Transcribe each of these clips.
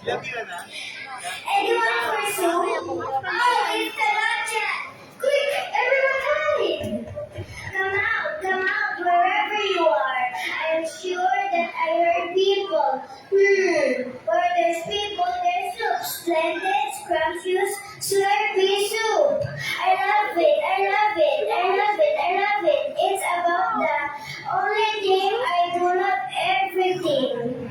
Anyone for soup? Oh, it's the luncheon! Quick, everyone hide! Come out, wherever you are. I'm sure that I heard people. Where there's people, there's soup. Splendid, scrumptious, slurpy soup. I love it, I love it, I love it, I love it. It's about the only thing I do not everything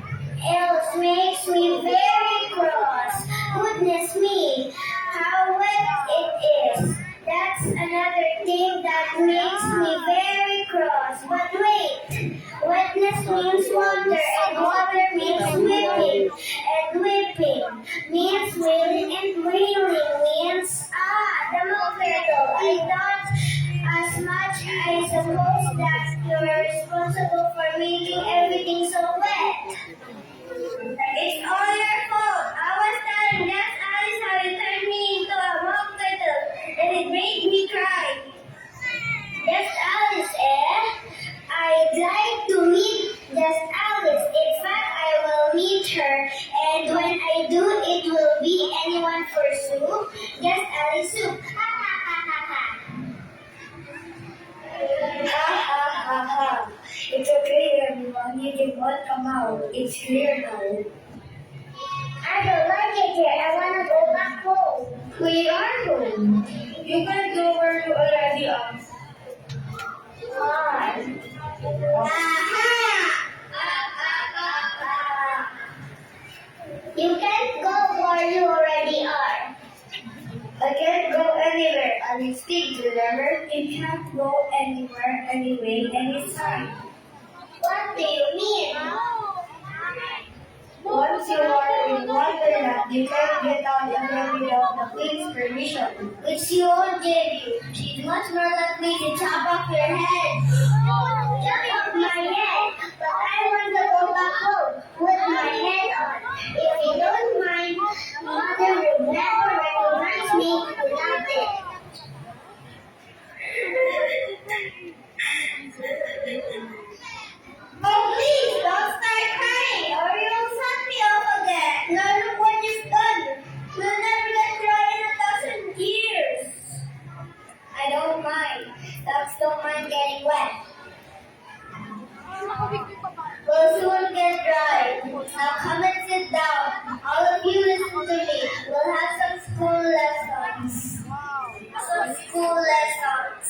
else makes me very cross. Goodness me, how wet it is. That's another thing that makes me very cross. But wait, wetness means water, and water means whipping, and whipping means wailing, and wailing means the milk turtle. I thought as much. I suppose that you're responsible for making everything so wet. It's all your fault. I was telling Just Alice how you turned me into a mock turtle, and it made me cry. Just Alice, eh? I'd like to meet Just Alice. In fact, I will meet her, and when I do, it will be anyone for soup. Just Alice soup. Ha ha ha ha ha. Ha ha ha ha. It's okay, everyone. You can all come out. It's clear now. I don't like it here. I want to go back home. We are home. You can go where you already are. Fine. Aha! You can't go where you already are. I can't go anywhere. I'm stick, remember? You can't go anywhere, anyway, anytime. What do you mean? Once you are in Wonderland, you can't get out again without the queen's permission. Which you won't give you. She'd much rather me to chop off your head. Chop off my head. But I want to go back home with my head on. If you don't mind, Mother will never recognize me without it. Oh, please, don't start crying or you'll set me off again. Now look what you've done. You'll never get dry in 1,000 years. I don't mind. Dogs don't mind getting wet. We'll soon get dry. Now come and sit down. All of you listen to me. We'll have some school lessons. Some school lessons.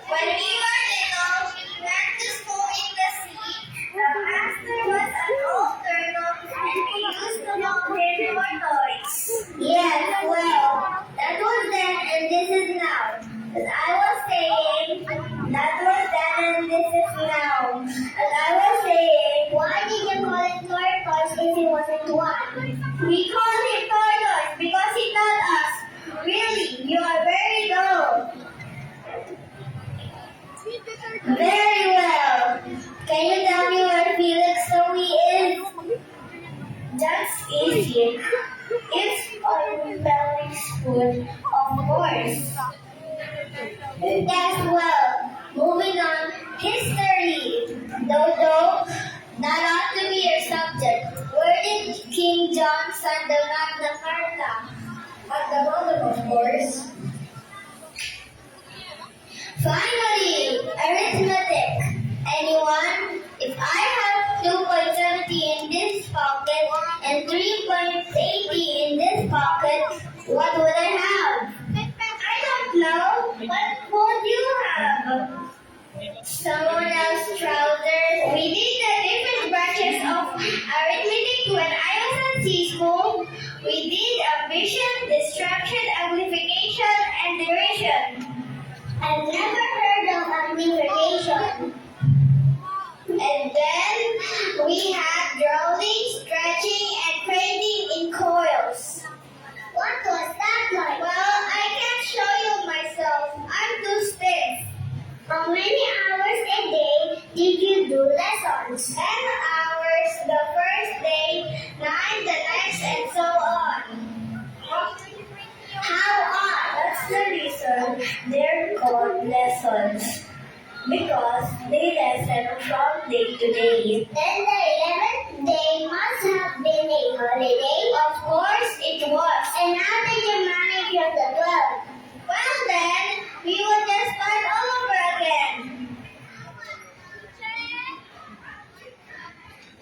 When we were little, we went to school in the sea. The master was an old turtle, and we used to call him tortoise. Yes, well, that was then and this is now. As I was saying, that was then and this is now. As I was saying, why did you call him tortoise if he wasn't one? We called him tortoise because he taught us. Really, you are very dull. Very well. Can you tell me where Felix Zoe is? That's easy. It's on Felix foot, of course. Yes, well. Moving on. History. Dodo, that ought to be your subject. Where did King John sign the Magna Carta? At the bottom, of course. Finally, arithmetic. Anyone? If I have 2.70 in this pocket and 3.80 in this pocket, what would I have? I don't know. What would you have? Someone else's trousers. We did the different branches of arithmetic when I was at C-school. We did addition, distraction, amplification, and division. I've never heard of amplification. And then we had drawing, stretching, and craning in coils. What was that like? Well, I can't show you myself. I'm too stiff. How many hours a day did you do lessons? 10 hours the first day, 9 the next, and so on. How odd! That's the reason they're called lessons. because they lessened from day to day. Then the 11th day must have been a holiday